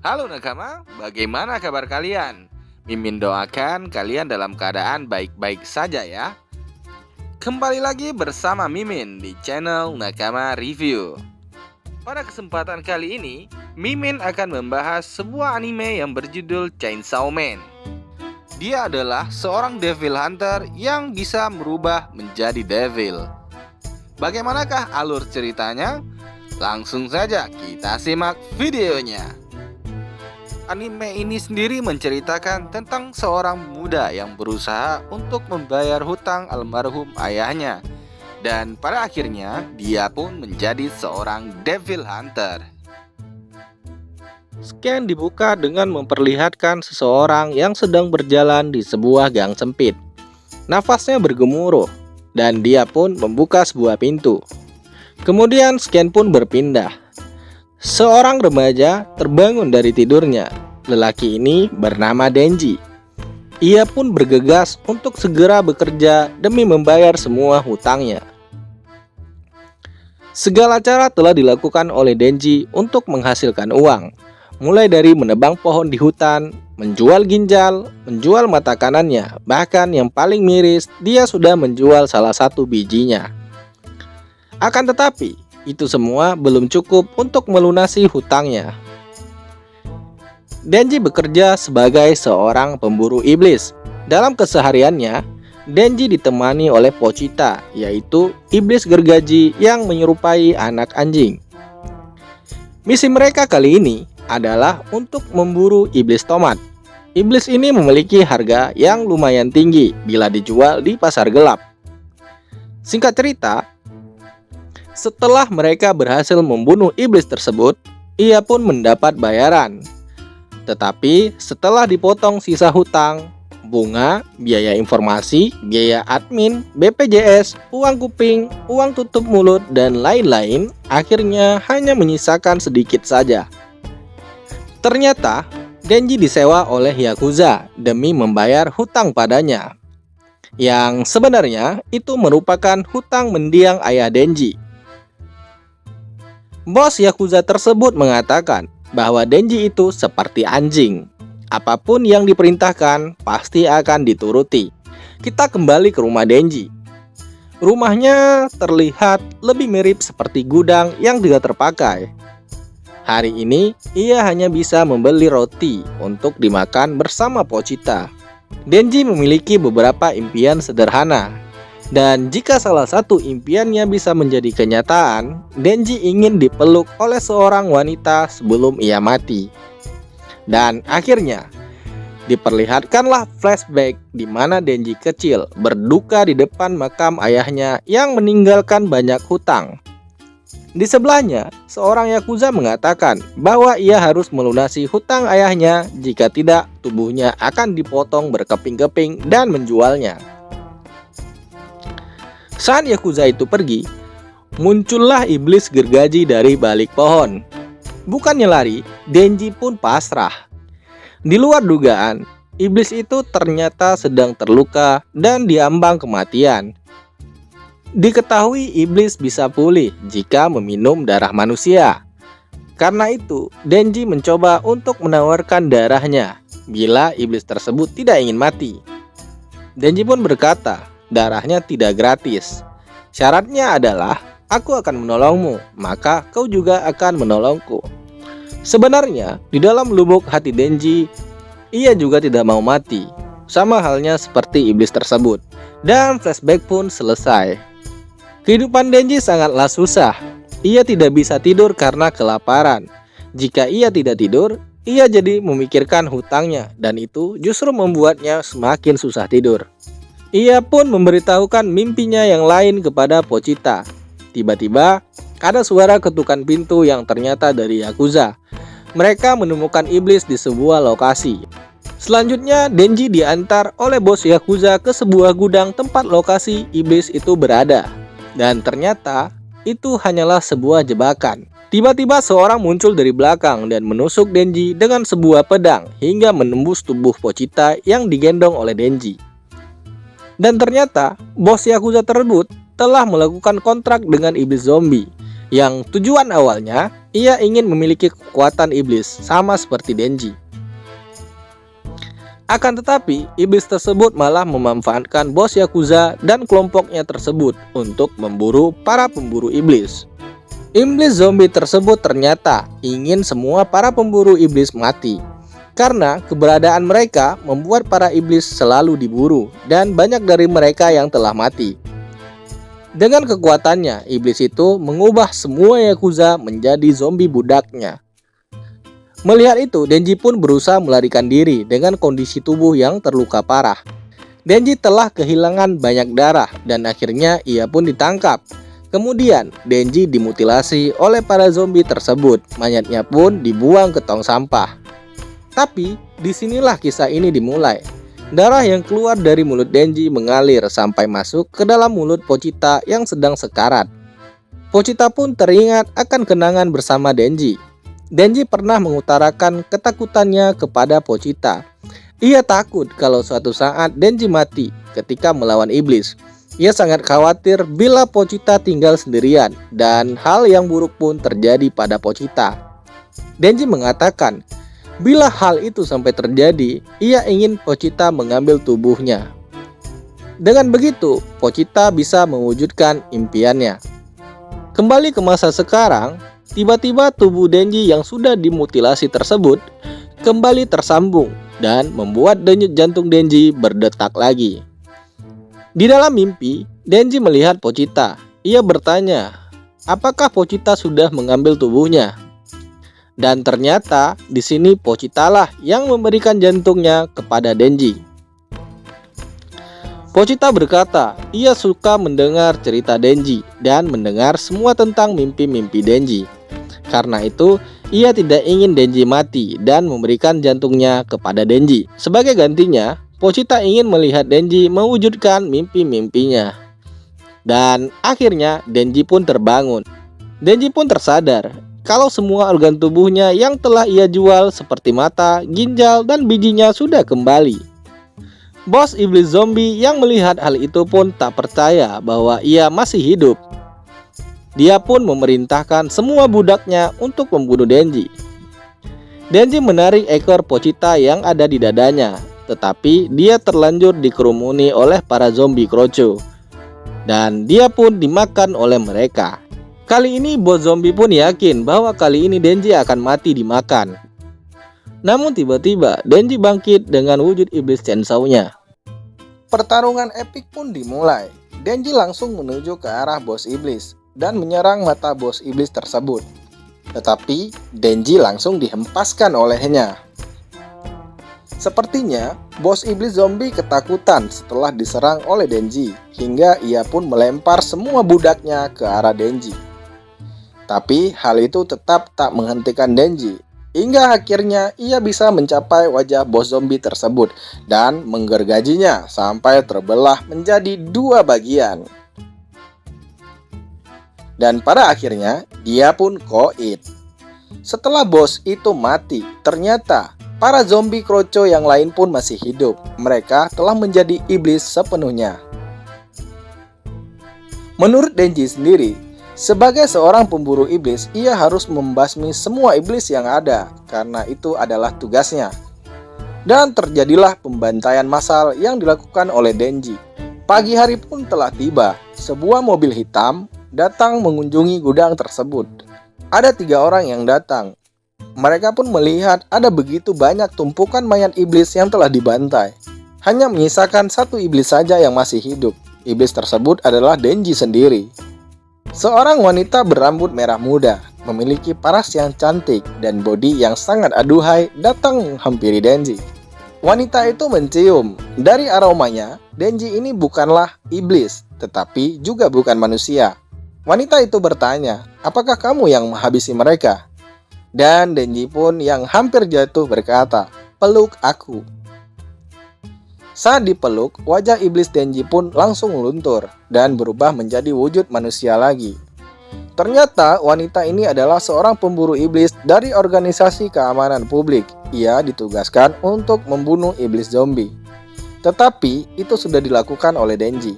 Halo nakama, bagaimana kabar kalian? Mimin doakan kalian dalam keadaan baik-baik saja ya. Kembali lagi bersama Mimin di channel Nakama Review. Pada kesempatan kali ini, Mimin akan membahas sebuah anime yang berjudul Chainsaw Man. Dia adalah seorang devil hunter yang bisa merubah menjadi devil. Bagaimanakah alur ceritanya? Langsung saja kita simak videonya. Anime ini sendiri menceritakan tentang seorang muda yang berusaha untuk membayar hutang almarhum ayahnya. Dan pada akhirnya dia pun menjadi seorang devil hunter. Scan dibuka dengan memperlihatkan seseorang yang sedang berjalan di sebuah gang sempit. Nafasnya bergemuruh dan dia pun membuka sebuah pintu. Kemudian scan pun berpindah. Seorang remaja terbangun dari tidurnya. Lelaki ini bernama Denji. Ia pun bergegas untuk segera bekerja demi membayar semua hutangnya. Segala cara telah dilakukan oleh Denji untuk menghasilkan uang. Mulai dari menebang pohon di hutan, menjual ginjal, menjual mata kanannya, bahkan yang paling miris, dia sudah menjual salah satu bijinya. Akan tetapi, itu semua belum cukup untuk melunasi hutangnya. Denji bekerja sebagai seorang pemburu iblis. Dalam kesehariannya, Denji ditemani oleh Pochita, yaitu iblis gergaji yang menyerupai anak anjing. Misi mereka kali ini adalah untuk memburu iblis tomat. Iblis ini memiliki harga yang lumayan tinggi bila dijual di pasar gelap. Singkat cerita, setelah mereka berhasil membunuh iblis tersebut, ia pun mendapat bayaran. Tetapi setelah dipotong sisa hutang, bunga, biaya informasi, biaya admin, BPJS, uang kuping, uang tutup mulut, dan lain-lain, akhirnya hanya menyisakan sedikit saja. Ternyata, Denji disewa oleh Yakuza demi membayar hutang padanya. Yang sebenarnya itu merupakan hutang mendiang ayah Denji. Bos Yakuza tersebut mengatakan bahwa Denji itu seperti anjing. Apapun yang diperintahkan pasti akan dituruti. Kita kembali ke rumah Denji. Rumahnya terlihat lebih mirip seperti gudang yang tidak terpakai. Hari ini ia hanya bisa membeli roti untuk dimakan bersama Pochita. Denji memiliki beberapa impian sederhana. Dan jika salah satu impiannya bisa menjadi kenyataan, Denji ingin dipeluk oleh seorang wanita sebelum ia mati. Dan akhirnya, diperlihatkanlah flashback di mana Denji kecil berduka di depan makam ayahnya yang meninggalkan banyak hutang. Di sebelahnya, seorang Yakuza mengatakan bahwa ia harus melunasi hutang ayahnya, jika tidak tubuhnya akan dipotong berkeping-keping dan menjualnya. Saat Yakuza itu pergi, muncullah iblis gergaji dari balik pohon. Bukannya lari, Denji pun pasrah. Di luar dugaan, iblis itu ternyata sedang terluka dan diambang kematian. Diketahui iblis bisa pulih jika meminum darah manusia. Karena itu, Denji mencoba untuk menawarkan darahnya bila iblis tersebut tidak ingin mati. Denji pun berkata, darahnya tidak gratis. Syaratnya adalah aku akan menolongmu, maka kau juga akan menolongku. Sebenarnya di dalam lubuk hati Denji, ia juga tidak mau mati, sama halnya seperti iblis tersebut. Dan flashback pun selesai. Kehidupan Denji sangatlah susah. Ia tidak bisa tidur karena kelaparan. Jika ia tidak tidur, ia jadi memikirkan hutangnya, dan itu justru membuatnya semakin susah tidur. Ia pun memberitahukan mimpinya yang lain kepada Pochita. Tiba-tiba, ada suara ketukan pintu yang ternyata dari Yakuza. Mereka menemukan iblis di sebuah lokasi. Selanjutnya, Denji diantar oleh bos Yakuza ke sebuah gudang tempat lokasi iblis itu berada. Dan ternyata, itu hanyalah sebuah jebakan. Tiba-tiba seorang muncul dari belakang dan menusuk Denji dengan sebuah pedang hingga menembus tubuh Pochita yang digendong oleh Denji. Dan ternyata, bos Yakuza tersebut telah melakukan kontrak dengan iblis zombie yang tujuan awalnya ia ingin memiliki kekuatan iblis sama seperti Denji. Akan tetapi, iblis tersebut malah memanfaatkan bos Yakuza dan kelompoknya tersebut untuk memburu para pemburu iblis. Iblis zombie tersebut ternyata ingin semua para pemburu iblis mati, karena keberadaan mereka membuat para iblis selalu diburu dan banyak dari mereka yang telah mati. Dengan kekuatannya, iblis itu mengubah semua Yakuza menjadi zombie budaknya. Melihat itu, Denji pun berusaha melarikan diri dengan kondisi tubuh yang terluka parah. Denji telah kehilangan banyak darah dan akhirnya ia pun ditangkap. Kemudian, Denji dimutilasi oleh para zombie tersebut. Mayatnya pun dibuang ke tong sampah. Tapi, disinilah kisah ini dimulai. Darah yang keluar dari mulut Denji mengalir sampai masuk ke dalam mulut Pochita yang sedang sekarat. Pochita pun teringat akan kenangan bersama Denji. Denji pernah mengutarakan ketakutannya kepada Pochita. Ia takut kalau suatu saat Denji mati ketika melawan iblis. Ia sangat khawatir bila Pochita tinggal sendirian dan hal yang buruk pun terjadi pada Pochita. Denji mengatakan, bila hal itu sampai terjadi, ia ingin Pochita mengambil tubuhnya. Dengan begitu, Pochita bisa mewujudkan impiannya. Kembali ke masa sekarang, tiba-tiba tubuh Denji yang sudah dimutilasi tersebut kembali tersambung dan membuat denyut jantung Denji berdetak lagi. Di dalam mimpi, Denji melihat Pochita. Ia bertanya, apakah Pochita sudah mengambil tubuhnya? Dan ternyata di sini Pochita lah yang memberikan jantungnya kepada Denji. Pochita berkata, ia suka mendengar cerita Denji dan mendengar semua tentang mimpi-mimpi Denji. Karena itu, ia tidak ingin Denji mati dan memberikan jantungnya kepada Denji. Sebagai gantinya, Pochita ingin melihat Denji mewujudkan mimpi-mimpinya. Dan akhirnya Denji pun terbangun. Denji pun tersadar kalau semua organ tubuhnya yang telah ia jual seperti mata, ginjal, dan bijinya sudah kembali. Bos iblis zombie yang melihat hal itu pun tak percaya bahwa ia masih hidup. Dia pun memerintahkan semua budaknya untuk membunuh Denji. Denji menarik ekor Pochita yang ada di dadanya, tetapi dia terlanjur dikerumuni oleh para zombie kroco. Dan dia pun dimakan oleh mereka. Kali ini bos zombie pun yakin bahwa kali ini Denji akan mati dimakan. Namun tiba-tiba Denji bangkit dengan wujud iblis chainsaw-nya. Pertarungan epik pun dimulai. Denji langsung menuju ke arah bos iblis dan menyerang mata bos iblis tersebut. Tetapi Denji langsung dihempaskan olehnya. Sepertinya bos iblis zombie ketakutan setelah diserang oleh Denji, hingga ia pun melempar semua budaknya ke arah Denji. Tapi hal itu tetap tak menghentikan Denji, hingga akhirnya ia bisa mencapai wajah bos zombie tersebut dan menggergajinya sampai terbelah menjadi dua bagian. Dan pada akhirnya dia pun koit. Setelah bos itu mati, ternyata para zombie kroco yang lain pun masih hidup. Mereka telah menjadi iblis sepenuhnya. Menurut Denji sendiri, sebagai seorang pemburu iblis, ia harus membasmi semua iblis yang ada, karena itu adalah tugasnya. Dan terjadilah pembantaian massal yang dilakukan oleh Denji. Pagi hari pun telah tiba. Sebuah mobil hitam datang mengunjungi gudang tersebut. Ada 3 orang yang datang. Mereka pun melihat ada begitu banyak tumpukan mayat iblis yang telah dibantai. Hanya menyisakan 1 iblis saja yang masih hidup. Iblis tersebut adalah Denji sendiri. Seorang wanita berambut merah muda, memiliki paras yang cantik dan bodi yang sangat aduhai, datang menghampiri Denji. Wanita itu mencium. Dari aromanya, Denji ini bukanlah iblis, tetapi juga bukan manusia. Wanita itu bertanya, apakah kamu yang menghabisi mereka? Dan Denji pun yang hampir jatuh berkata, peluk aku. Saat dipeluk, wajah iblis Denji pun langsung luntur dan berubah menjadi wujud manusia lagi. Ternyata wanita ini adalah seorang pemburu iblis dari organisasi keamanan publik. Ia ditugaskan untuk membunuh iblis zombie. Tetapi itu sudah dilakukan oleh Denji.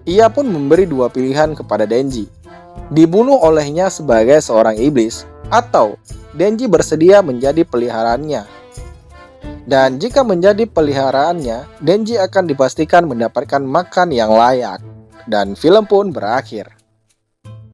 Ia pun memberi 2 pilihan kepada Denji. dibunuh olehnya sebagai seorang iblis, atau Denji bersedia menjadi peliharaannya. Dan jika menjadi peliharaannya, Denji akan dipastikan mendapatkan makan yang layak. Dan film pun berakhir.